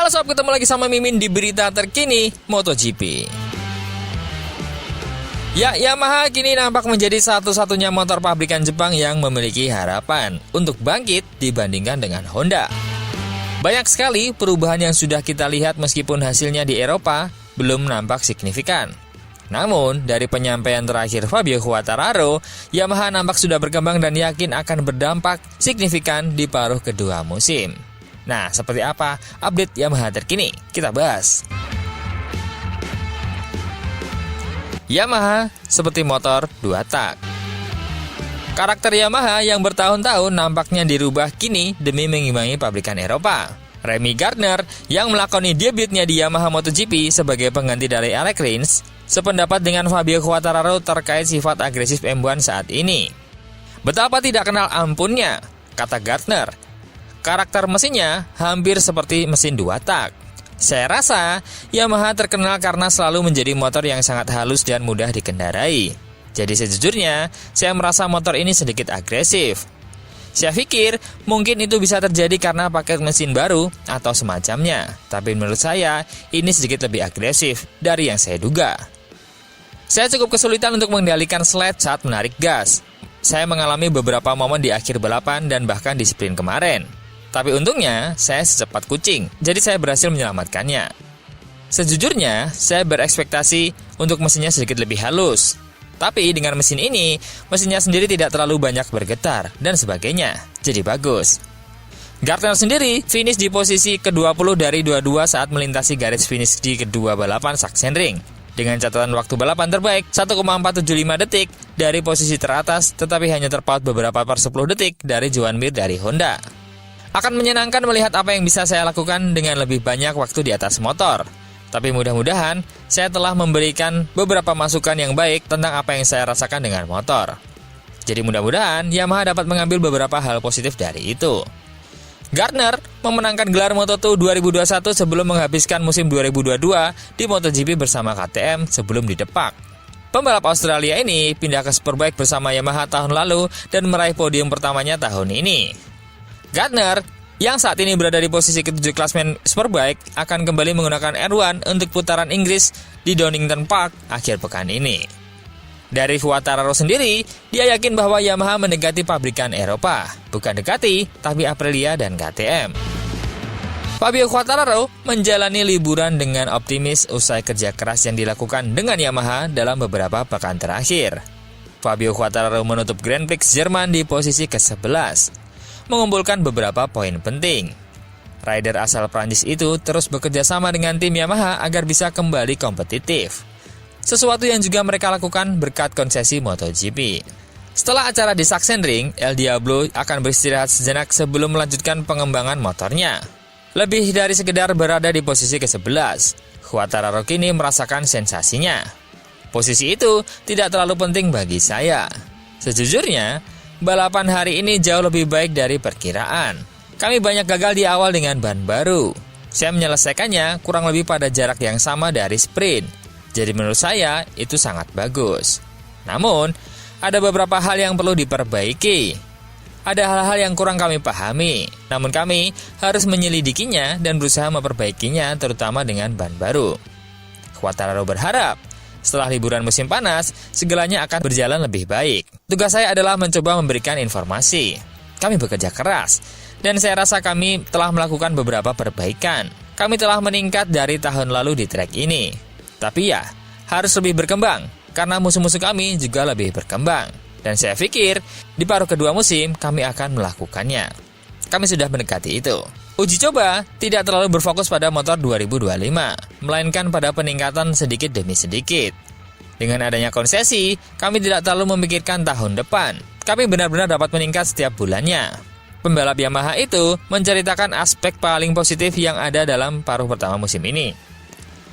Halo sob, ketemu lagi sama Mimin di berita terkini MotoGP. Ya, Yamaha kini nampak menjadi satu-satunya motor pabrikan Jepang yang memiliki harapan untuk bangkit dibandingkan dengan Honda. Banyak sekali perubahan yang sudah kita lihat meskipun hasilnya di Eropa belum nampak signifikan. Namun, dari penyampaian terakhir Fabio Quartararo, Yamaha nampak sudah berkembang dan yakin akan berdampak signifikan di paruh kedua musim. Nah, seperti apa update Yamaha terkini? Kita bahas. Yamaha seperti motor 2 tak. Karakter Yamaha yang bertahun-tahun nampaknya dirubah kini demi mengimbangi pabrikan Eropa. Remy Gardner yang melakoni debutnya di Yamaha MotoGP sebagai pengganti dari Alex Rins sependapat dengan Fabio Quartararo terkait sifat agresif M1 saat ini. Betapa tidak kenal ampunnya, kata Gardner. Karakter mesinnya hampir seperti mesin 2 tak. Saya rasa Yamaha terkenal karena selalu menjadi motor yang sangat halus dan mudah dikendarai. Jadi sejujurnya, saya merasa motor ini sedikit agresif. Saya pikir mungkin itu bisa terjadi karena paket mesin baru atau semacamnya. Tapi menurut saya, ini sedikit lebih agresif dari yang saya duga. Saya cukup kesulitan untuk mengendalikan sled saat menarik gas. Saya mengalami beberapa momen di akhir balapan dan bahkan di sprint kemarin. Tapi untungnya, saya secepat kucing, jadi saya berhasil menyelamatkannya. Sejujurnya, saya berekspektasi untuk mesinnya sedikit lebih halus. Tapi dengan mesin ini, mesinnya sendiri tidak terlalu banyak bergetar, dan sebagainya, jadi bagus. Gardner sendiri finish di posisi ke-20 dari 22 saat melintasi garis finish di kedua balapan Sachsenring. Dengan catatan waktu balapan terbaik 1,475 detik dari posisi teratas, tetapi hanya terpaut beberapa per 10 detik dari Joan Mir dari Honda. Akan menyenangkan melihat apa yang bisa saya lakukan dengan lebih banyak waktu di atas motor. Tapi mudah-mudahan saya telah memberikan beberapa masukan yang baik tentang apa yang saya rasakan dengan motor. Jadi mudah-mudahan Yamaha dapat mengambil beberapa hal positif dari itu. Gardner memenangkan gelar Moto2 2021 sebelum menghabiskan musim 2022 di MotoGP bersama KTM sebelum didepak. Pembalap Australia ini pindah ke Superbike bersama Yamaha tahun lalu dan meraih podium pertamanya tahun ini. Gardner, yang saat ini berada di posisi ke-7 klasmen Superbike, akan kembali menggunakan R1 untuk putaran Inggris di Donington Park akhir pekan ini. Dari Quartararo sendiri, dia yakin bahwa Yamaha mendekati pabrikan Eropa, bukan dekati, tapi Aprilia dan KTM. Fabio Quartararo menjalani liburan dengan optimis usai kerja keras yang dilakukan dengan Yamaha dalam beberapa pekan terakhir. Fabio Quartararo menutup Grand Prix Jerman di posisi ke-11. Mengumpulkan beberapa poin penting. Rider asal Prancis itu terus bekerja sama dengan tim Yamaha agar bisa kembali kompetitif. Sesuatu yang juga mereka lakukan berkat konsesi MotoGP. Setelah acara di Sachsenring, El Diablo akan beristirahat sejenak sebelum melanjutkan pengembangan motornya. Lebih dari sekedar berada di posisi ke-11, Quartararo kini merasakan sensasinya. Posisi itu tidak terlalu penting bagi saya. Sejujurnya, balapan hari ini jauh lebih baik dari perkiraan. Kami banyak gagal di awal dengan ban baru. Saya menyelesaikannya kurang lebih pada jarak yang sama dari sprint. Jadi menurut saya itu sangat bagus. Namun, ada beberapa hal yang perlu diperbaiki. Ada hal-hal yang kurang kami pahami. Namun kami harus menyelidikinya dan berusaha memperbaikinya terutama dengan ban baru. Quartararo berharap setelah liburan musim panas, segalanya akan berjalan lebih baik. Tugas saya adalah mencoba memberikan informasi. Kami bekerja keras, dan saya rasa kami telah melakukan beberapa perbaikan. Kami telah meningkat dari tahun lalu di trek ini. Tapi ya, harus lebih berkembang, karena musuh-musuh kami juga lebih berkembang. Dan saya pikir, di paruh kedua musim, kami akan melakukannya. Kami sudah mendekati itu. Uji coba tidak terlalu berfokus pada motor 2025, melainkan pada peningkatan sedikit demi sedikit. Dengan adanya konsesi, kami tidak terlalu memikirkan tahun depan. Kami benar-benar dapat meningkat setiap bulannya. Pembalap Yamaha itu menceritakan aspek paling positif yang ada dalam paruh pertama musim ini.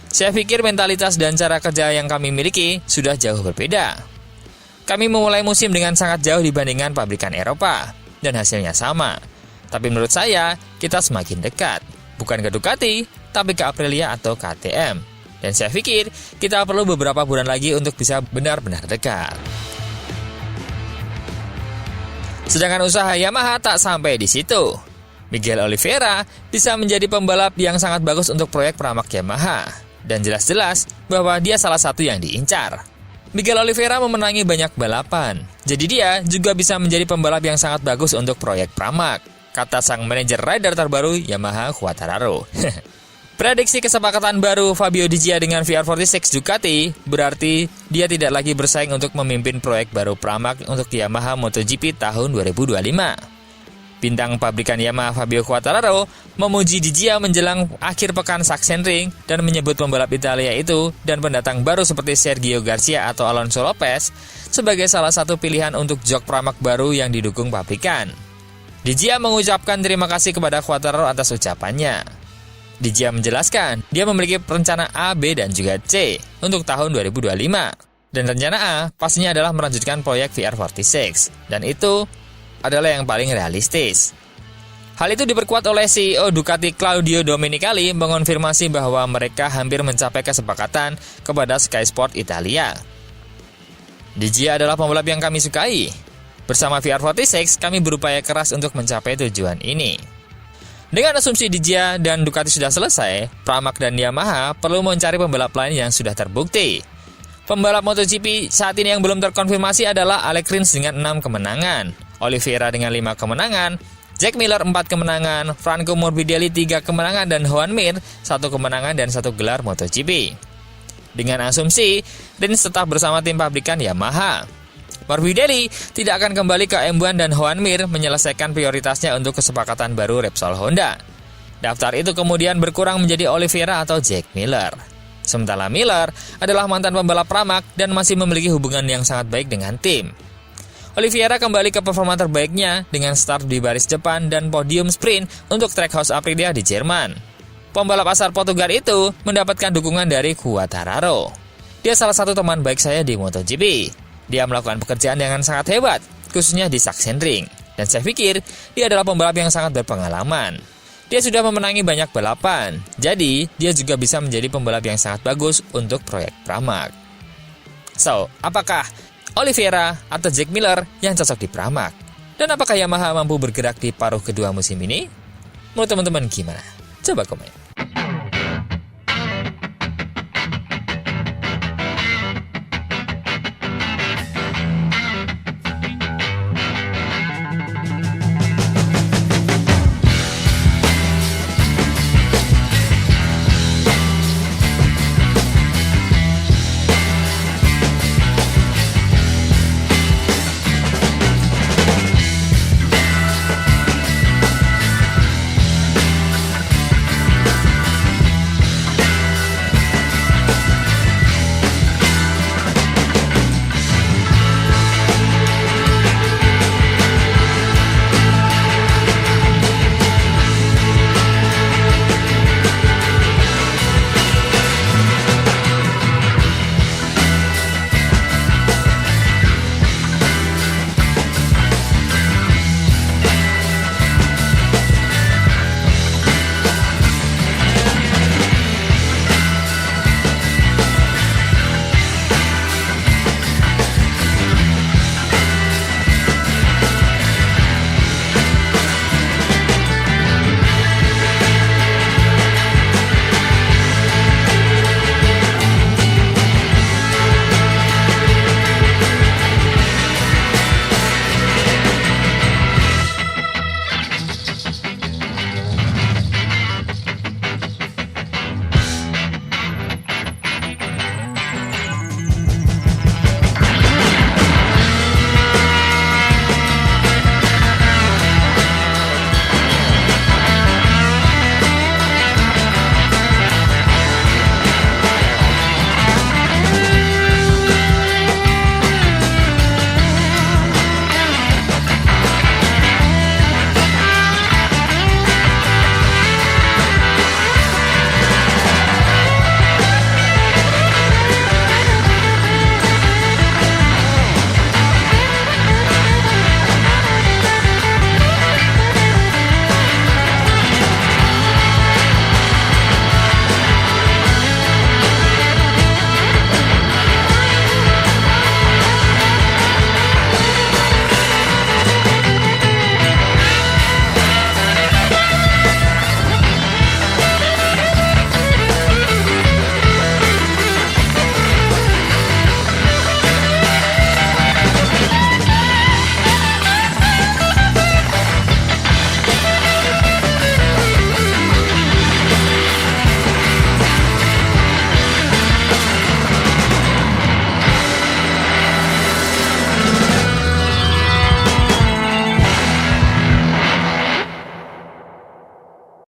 Saya pikir mentalitas dan cara kerja yang kami miliki sudah jauh berbeda. Kami memulai musim dengan sangat jauh dibandingkan pabrikan Eropa, dan hasilnya sama. Tapi menurut saya, kita semakin dekat. Bukan ke Ducati, tapi ke Aprilia atau KTM. Dan saya pikir, kita perlu beberapa bulan lagi untuk bisa benar-benar dekat. Sedangkan usaha Yamaha tak sampai di situ. Miguel Oliveira bisa menjadi pembalap yang sangat bagus untuk proyek Pramac Yamaha, dan jelas-jelas bahwa dia salah satu yang diincar. Miguel Oliveira memenangi banyak balapan, jadi dia juga bisa menjadi pembalap yang sangat bagus untuk proyek Pramac, kata sang manajer rider terbaru Yamaha Quartararo. Prediksi kesepakatan baru Fabio Di Gia dengan VR46 Ducati berarti dia tidak lagi bersaing untuk memimpin proyek baru Pramac untuk Yamaha MotoGP tahun 2025. Bintang pabrikan Yamaha Fabio Quartararo memuji Di Gia menjelang akhir pekan Sachsenring dan menyebut pembalap Italia itu dan pendatang baru seperti Sergio Garcia atau Alonso Lopez sebagai salah satu pilihan untuk jok Pramac baru yang didukung pabrikan. Di Gia mengucapkan terima kasih kepada Quartararo atas ucapannya. Di Gia menjelaskan, dia memiliki rencana A, B, dan juga C untuk tahun 2025. Dan rencana A pastinya adalah melanjutkan proyek VR46, dan itu adalah yang paling realistis. Hal itu diperkuat oleh CEO Ducati Claudio Domenicali mengonfirmasi bahwa mereka hampir mencapai kesepakatan kepada Sky Sport Italia. Di Gia adalah pembalap yang kami sukai. Bersama VR46, kami berupaya keras untuk mencapai tujuan ini. Dengan asumsi Di Gia dan Ducati sudah selesai, Pramac dan Yamaha perlu mencari pembalap lain yang sudah terbukti. Pembalap MotoGP saat ini yang belum terkonfirmasi adalah Alex Rins dengan 6 kemenangan, Oliveira dengan 5 kemenangan, Jack Miller 4 kemenangan, Franco Morbidelli 3 kemenangan, dan Joan Mir 1 kemenangan dan 1 gelar MotoGP. Dengan asumsi, Rins tetap bersama tim pabrikan Yamaha. Morbidelli tidak akan kembali ke M1 dan Joan Mir menyelesaikan prioritasnya untuk kesepakatan baru Repsol Honda. Daftar itu kemudian berkurang menjadi Oliveira atau Jack Miller. Sementara Miller adalah mantan pembalap Pramac dan masih memiliki hubungan yang sangat baik dengan tim. Oliveira kembali ke performa terbaiknya dengan start di baris depan dan podium sprint untuk Trackhouse Aprilia di Jerman. Pembalap asal Portugal itu mendapatkan dukungan dari Quartararo. Dia salah satu teman baik saya di MotoGP. Dia melakukan pekerjaan dengan sangat hebat, khususnya di Sachsenring. Dan saya pikir, dia adalah pembalap yang sangat berpengalaman. Dia sudah memenangi banyak balapan, jadi dia juga bisa menjadi pembalap yang sangat bagus untuk proyek Pramac. So, apakah Oliveira atau Jack Miller yang cocok di Pramac? Dan apakah Yamaha mampu bergerak di paruh kedua musim ini? Menurut teman-teman gimana? Coba komen.